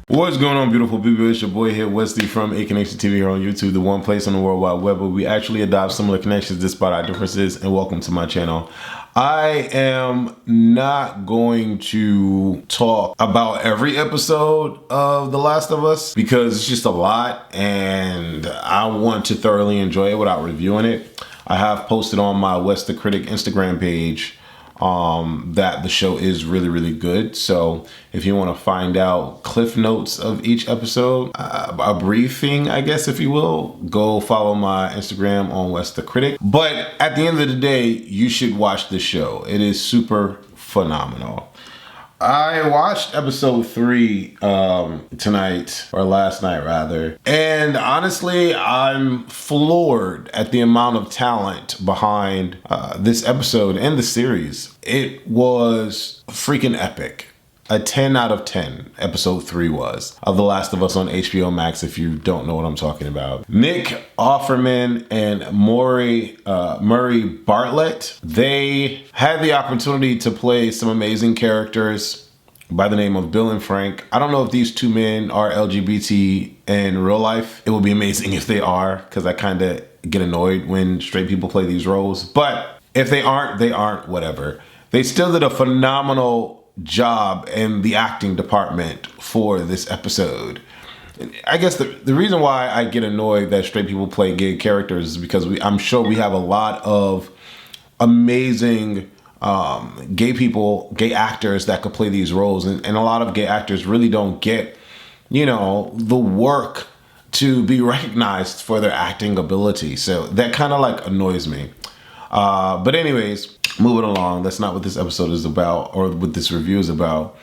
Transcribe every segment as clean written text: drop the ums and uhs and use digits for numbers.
What's going on, beautiful people? It's your boy here, Wesley from A Connection TV here on YouTube, the one place on the World Wide Web where we actually adopt similar connections despite our differences, and welcome to my channel. I am not going to talk about every episode of The Last of Us because it's just a lot and I want to thoroughly enjoy it without reviewing it. I have posted on my West the Critic Instagram page that the show is really good. So if you want to find out cliff notes of each episode, a briefing, I guess, if you will, go follow my Instagram on West the Critic. But at the end of the day, you should watch the show. It is super phenomenal. I watched episode 3 tonight, or last night rather, and honestly, I'm floored at the amount of talent behind this episode and the series. It was freaking epic. A 10 out of 10, episode 3 was, of The Last of Us on HBO Max, if you don't know what I'm talking about. Nick Offerman and Murray Bartlett, they had the opportunity to play some amazing characters by the name of Bill and Frank. I don't know if these two men are LGBT in real life. It would be amazing if they are, because I kind of get annoyed when straight people play these roles. But if they aren't, whatever. They still did a phenomenal job in the acting department for this episode. I guess the reason why I get annoyed that straight people play gay characters is because I'm sure we have a lot of amazing gay actors that could play these roles, and a lot of gay actors really don't get, the work to be recognized for their acting ability. So that kind of like annoys me. But anyways, moving along, that's not what this episode is about, or what this review is about.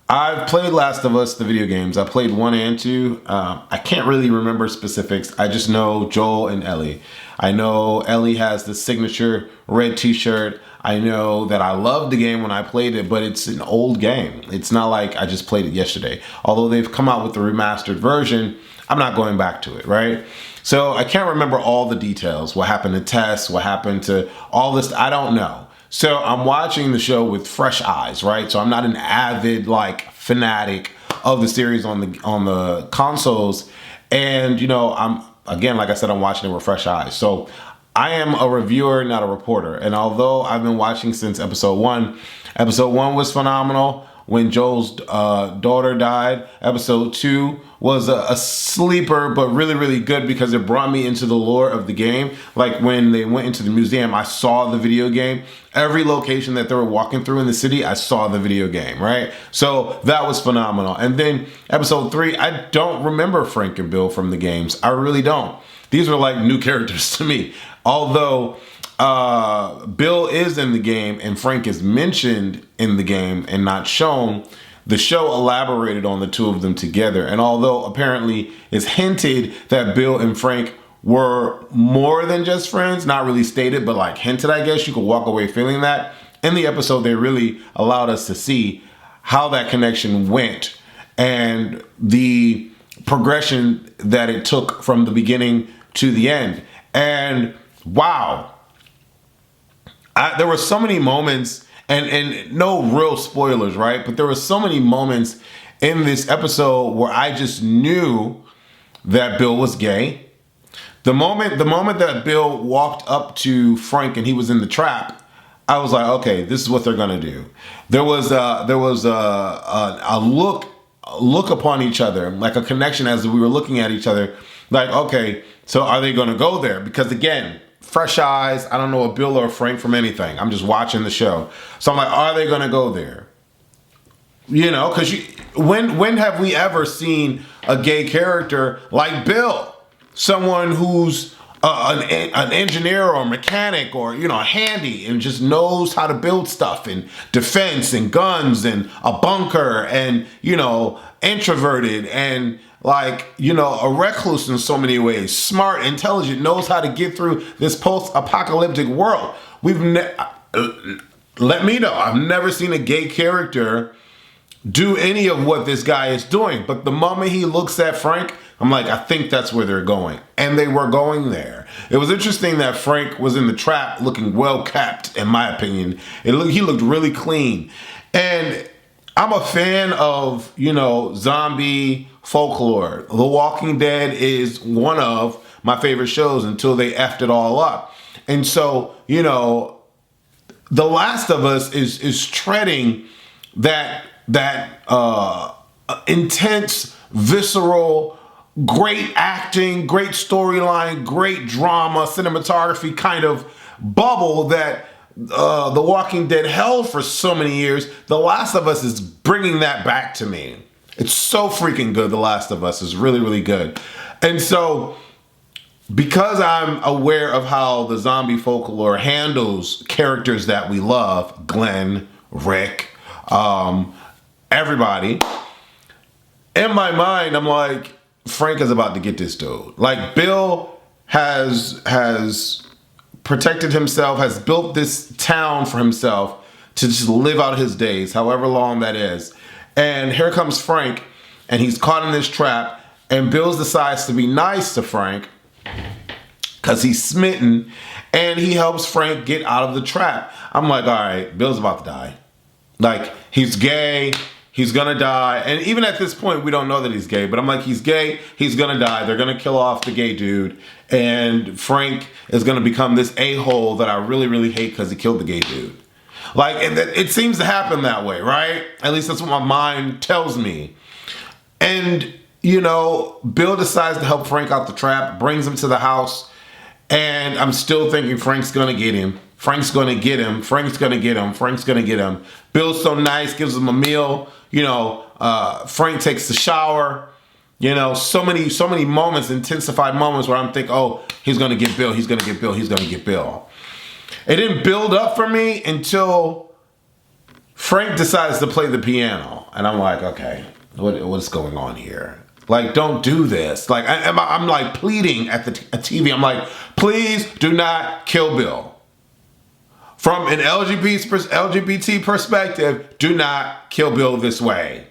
I've played Last of Us, the video games. I played 1 and 2. I can't really remember specifics. I just know Joel and Ellie. I know Ellie has the signature red t-shirt. I know that I loved the game when I played it, but it's an old game. It's not like I just played it yesterday. Although they've come out with the remastered version, I'm not going back to it, right? So I can't remember all the details. What happened to Tess, what happened to all this, I don't know. So I'm watching the show with fresh eyes, right? So I'm not an avid fanatic of the series on the consoles. And I'm, again, like I said, I'm watching it with fresh eyes. So I am a reviewer, not a reporter. And although I've been watching since episode 1 was phenomenal. When Joel's daughter died, episode 2 was a sleeper, but really good because it brought me into the lore of the game. Like when they went into the museum, I saw the video game. Every location that they were walking through in the city, I saw the video game, right? So that was phenomenal. And then episode 3, I don't remember Frank and Bill from the games. I really don't. These are like new characters to me. Although Bill is in the game and Frank is mentioned in the game and not shown, the show elaborated on the two of them together. And although apparently it's hinted that Bill and Frank were more than just friends, not really stated, but hinted, I guess you could walk away feeling that. In the episode, they really allowed us to see how that connection went and the progression that it took from the beginning to the end. And wow, there were so many moments, and no real spoilers, right? But there were so many moments in this episode where I just knew that Bill was gay. The moment that Bill walked up to Frank and he was in the trap, I was like, okay, this is what they're gonna do. There was a look upon each other, like a connection as we were looking at each other. Like, okay, so are they gonna go there? Because again, fresh eyes, I don't know a Bill or a Frank from anything. I'm just watching the show. So I'm like, are they gonna go there? Because when have we ever seen a gay character like Bill? Someone who's an engineer or mechanic or, handy and just knows how to build stuff and defense and guns and a bunker and, introverted and a recluse in so many ways, smart, intelligent, knows how to get through this post-apocalyptic world. Let me know. I've never seen a gay character do any of what this guy is doing. But the moment he looks at Frank, I'm like, I think that's where they're going. And they were going there. It was interesting that Frank was in the trap looking well kept, in my opinion. He looked really clean. And I'm a fan of, zombie folklore. The Walking Dead is one of my favorite shows until they effed it all up. And so, The Last of Us is treading that intense, visceral, great acting, great storyline, great drama, cinematography kind of bubble that The Walking Dead held for so many years. The Last of Us is bringing that back to me. It's so freaking good. The Last of Us is really, really good. And so, because I'm aware of how the zombie folklore handles characters that we love, Glenn, Rick, everybody, in my mind, I'm like, Frank is about to get this dude. Like, Bill has protected himself, has built this town for himself to just live out his days, however long that is. And here comes Frank, and he's caught in this trap, and Bill decides to be nice to Frank because he's smitten, and he helps Frank get out of the trap. I'm like, all right, Bill's about to die. Like, he's gay, he's gonna die. And even at this point, we don't know that he's gay, but I'm like, he's gay, he's gonna die. They're gonna kill off the gay dude, and Frank is gonna become this a-hole that I really, really hate because he killed the gay dude. Like, it seems to happen that way, right? At least that's what my mind tells me. And, Bill decides to help Frank out the trap, brings him to the house, and I'm still thinking Frank's gonna get him. Frank's gonna get him. Frank's gonna get him. Frank's gonna get him. Bill's so nice, gives him a meal. Frank takes the shower. So many moments, intensified moments where I'm thinking, oh, he's gonna get Bill. He's gonna get Bill. He's gonna get Bill. It didn't build up for me until Frank decides to play the piano, and I'm like, okay, what's going on here? Like, don't do this. Like, I'm like pleading at the TV. I'm like, please do not kill Bill. From an LGBT perspective, do not kill Bill this way.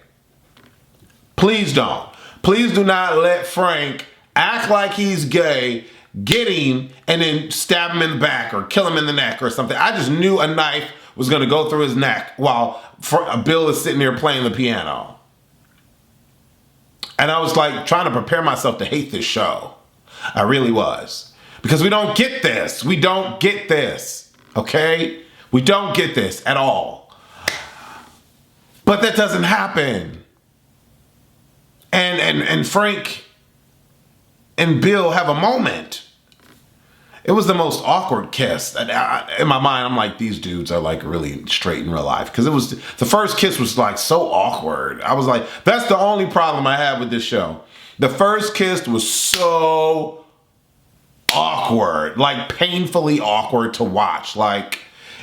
Please don't. Please do not let Frank act like he's gay, get him, and then stab him in the back or kill him in the neck or something. I just knew a knife was going to go through his neck while Bill is sitting there playing the piano. And I was like trying to prepare myself to hate this show. I really was. Because we don't get this. We don't get this. Okay? We don't get this at all. But that doesn't happen. And Frank and Bill have a moment. It was the most awkward kiss. In my mind, I'm like, these dudes are like really straight in real life. Because the first kiss was like so awkward. I was like, that's the only problem I had with this show. The first kiss was so awkward, like painfully awkward to watch. Like,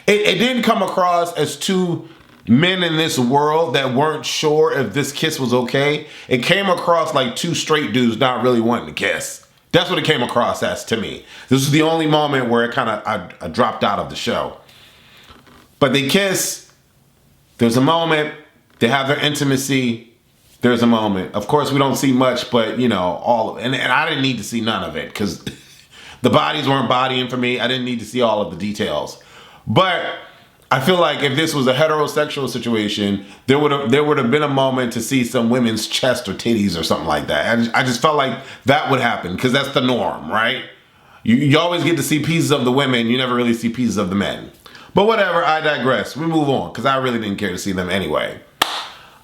it didn't come across as two men in this world that weren't sure if this kiss was okay. It came across like two straight dudes not really wanting to kiss. That's what it came across as to me. This was the only moment where it kind of I dropped out of the show. But they kiss. There's a moment. They have their intimacy. There's a moment. Of course, we don't see much, but all and I didn't need to see none of it because the bodies weren't bodying for me. I didn't need to see all of the details. But I feel like if this was a heterosexual situation, there would have been a moment to see some women's chest or titties or something like that. I just felt like that would happen because that's the norm, right? You always get to see pieces of the women. You never really see pieces of the men. But whatever, I digress. We move on because I really didn't care to see them anyway.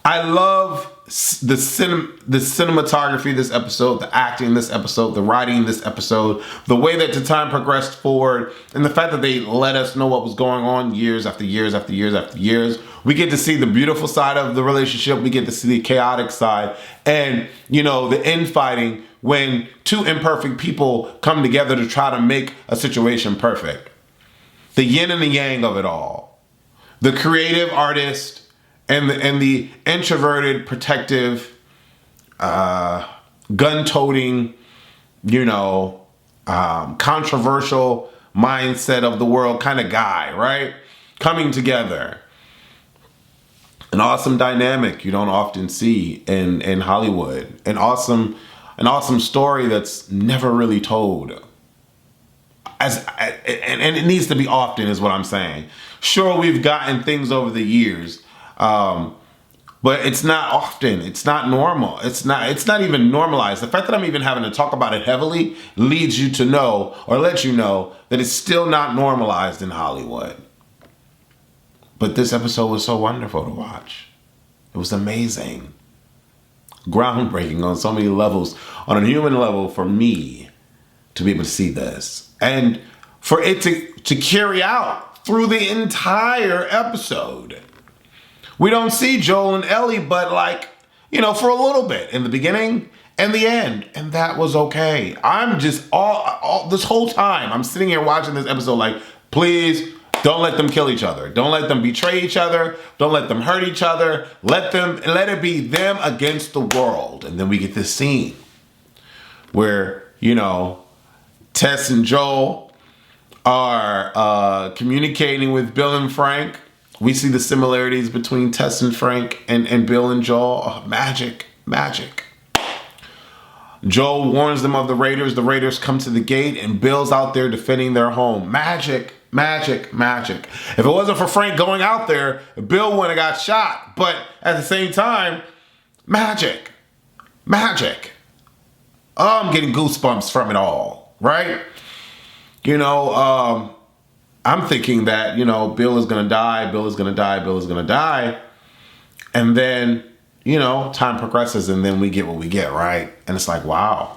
I love the cinematography this episode, the acting this episode, the writing this episode, the way that the time progressed forward, and the fact that they let us know what was going on years after years after years after years. We get to see the beautiful side of the relationship. We get to see the chaotic side and, the infighting when two imperfect people come together to try to make a situation perfect. The yin and the yang of it all. The creative artist and the introverted, protective, gun-toting, controversial mindset of the world kind of guy, right? Coming together. An awesome dynamic you don't often see in Hollywood. An awesome story that's never really told. And it needs to be often is what I'm saying. Sure, we've gotten things over the years But it's not often. It's not normal. It's not even normalized. The fact that I'm even having to talk about it heavily leads you to know, or lets you know, that it's still not normalized in Hollywood. But this episode was so wonderful to watch. It was amazing. Groundbreaking on so many levels, on a human level, for me to be able to see this. And for it to carry out through the entire episode. We don't see Joel and Ellie, but for a little bit in the beginning and the end. And that was okay. I'm just all this whole time, I'm sitting here watching this episode like, please don't let them kill each other. Don't let them betray each other. Don't let them hurt each other. Let it be them against the world. And then we get this scene where, Tess and Joel are communicating with Bill and Frank. We see the similarities between Tess and Frank and Bill and Joel. Oh, magic. Joel warns them of the Raiders. The Raiders come to the gate and Bill's out there defending their home. Magic. If it wasn't for Frank going out there, Bill wouldn't have got shot. But at the same time, magic. Oh, I'm getting goosebumps from it all, right? I'm thinking that, Bill is going to die. And then, time progresses and then we get what we get, right? And it's like, wow.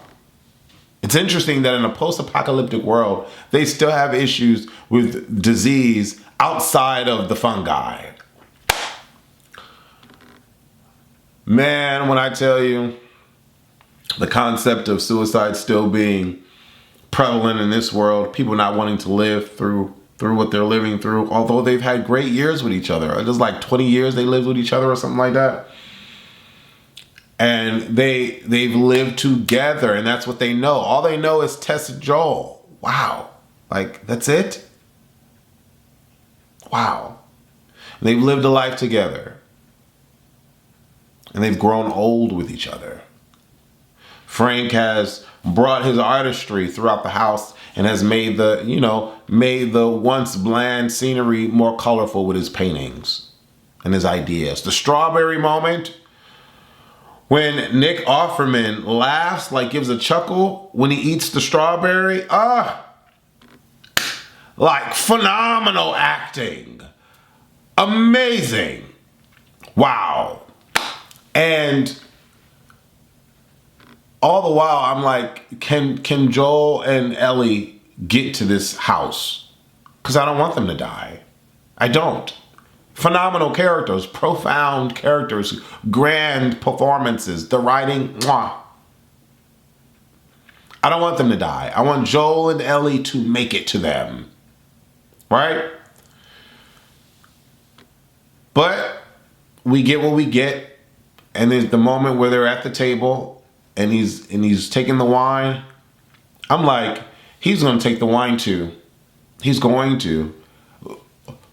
It's interesting that in a post-apocalyptic world, they still have issues with disease outside of the fungi. Man, when I tell you the concept of suicide still being prevalent in this world, people not wanting to live through what they're living through, although they've had great years with each other. It was like 20 years they lived with each other or something like that. And they've lived together, and that's what they know. All they know is Tess and Joel. Wow. That's it? Wow. And they've lived a life together. And they've grown old with each other. Frank has brought his artistry throughout the house and has made the once bland scenery more colorful with his paintings and his ideas. The strawberry moment, when Nick Offerman laughs, gives a chuckle when he eats the strawberry. Phenomenal acting. Amazing. Wow. And all the while, I'm like, can Joel and Ellie get to this house? Because I don't want them to die. I don't. Phenomenal characters, profound characters, grand performances, the writing, mwah. I don't want them to die. I want Joel and Ellie to make it to them. Right? But we get what we get. And there's the moment where they're at the table and he's taking the wine. I'm like, he's going to take the wine too. He's going to.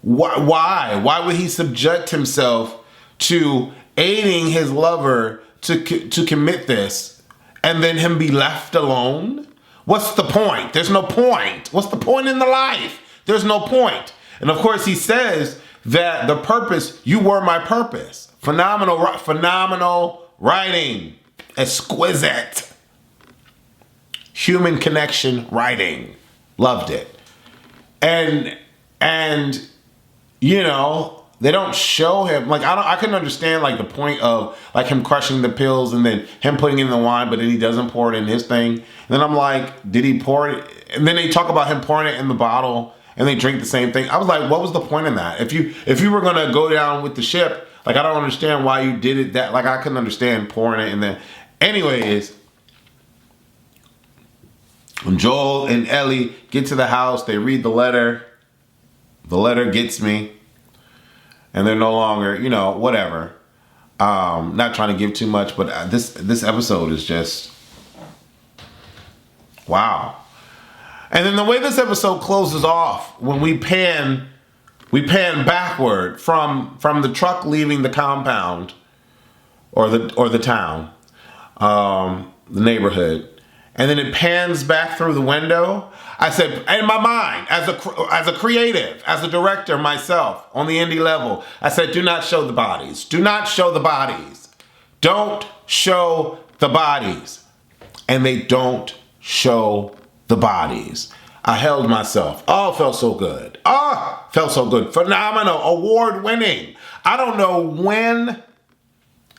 Why? Why would he subject himself to aiding his lover to commit this and then him be left alone? What's the point? There's no point. What's the point in the life? There's no point. And of course he says that the purpose, you were my purpose. Phenomenal writing. Exquisite. Human connection writing. Loved it. And they don't show him, I couldn't understand the point of him crushing the pills and then him putting in the wine, but then he doesn't pour it in his thing. And then I'm like, did he pour it? And then they talk about him pouring it in the bottle and they drink the same thing. I was like, what was the point in that? If you were gonna go down with the ship, I don't understand why you did it that, I couldn't understand pouring it in there. Anyways, when Joel and Ellie get to the house, they read the letter. The letter gets me. And they're no longer, whatever. Not trying to give too much, but this episode is just, wow. And then the way this episode closes off, when we pan backward from the truck leaving the compound or the town, the neighborhood, and then it pans back through the window. I said, in my mind, as a creative, as a director myself, on the indie level, I said, do not show the bodies. Do not show the bodies. Don't show the bodies. And they don't show the bodies. I held myself. Oh, felt so good. Oh, felt so good. Phenomenal. Award winning. I don't know when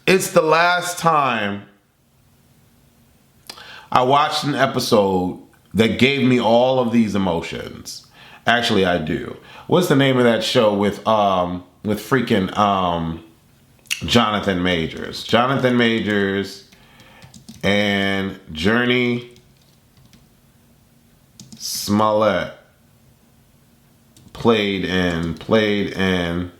it's the last time I watched an episode that gave me all of these emotions. Actually, I do. What's the name of that show with freaking Jonathan Majors? Jonathan Majors and Journey Smollett played in.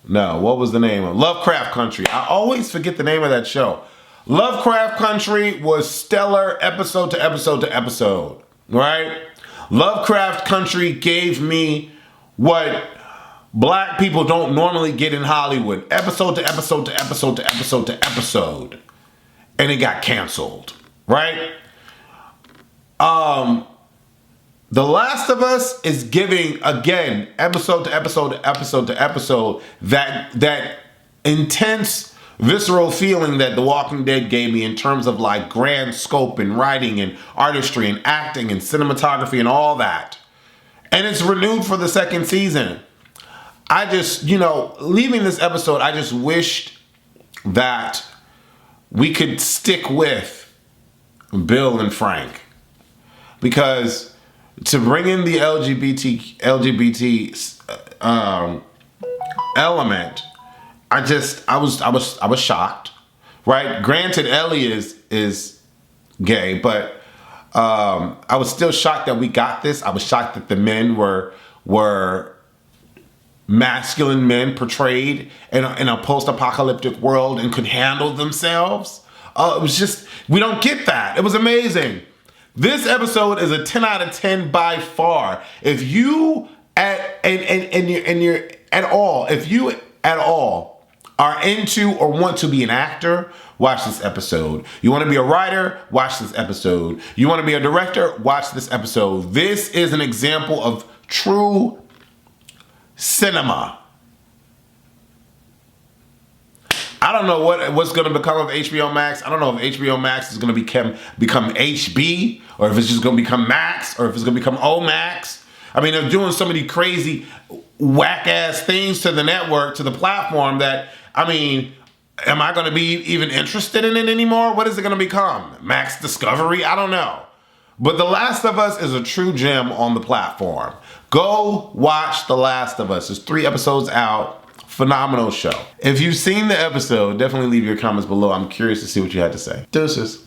No, what was the name of Lovecraft Country? I always forget the name of that show. Lovecraft Country was stellar episode to episode to episode, right? Lovecraft Country gave me what black people don't normally get in Hollywood. Episode to episode to episode to episode to episode. And it got canceled, right? The Last of Us is giving, again, episode to episode to episode to episode, that intense, visceral feeling that The Walking Dead gave me in terms of like grand scope and writing and artistry and acting and cinematography and all that. And it's renewed for the second season. I just, leaving this episode, I just wished that we could stick with Bill and Frank. Because to bring in the LGBT element, I was shocked, right? Granted, Ellie is gay, but I was still shocked that we got this. I was shocked that the men were masculine men portrayed in a post-apocalyptic world and could handle themselves. It was just, we don't get that. It was amazing. This episode is a 10 out of 10 by far. If you if you at all are into or want to be an actor, watch this episode. You want to be a writer, watch this episode. You want to be a director, watch this episode. This is an example of true cinema. I don't know what's going to become of HBO Max. I don't know if HBO Max is going to become HB, or if it's just going to become Max, or if it's going to become OMax. I mean, they're doing so many crazy, whack-ass things to the network, to the platform that, I mean, am I going to be even interested in it anymore? What is it going to become? Max Discovery? I don't know. But The Last of Us is a true gem on the platform. Go watch The Last of Us. There's 3 episodes out. Phenomenal show. If you've seen the episode, definitely leave your comments below. I'm curious to see what you had to say. Deuces.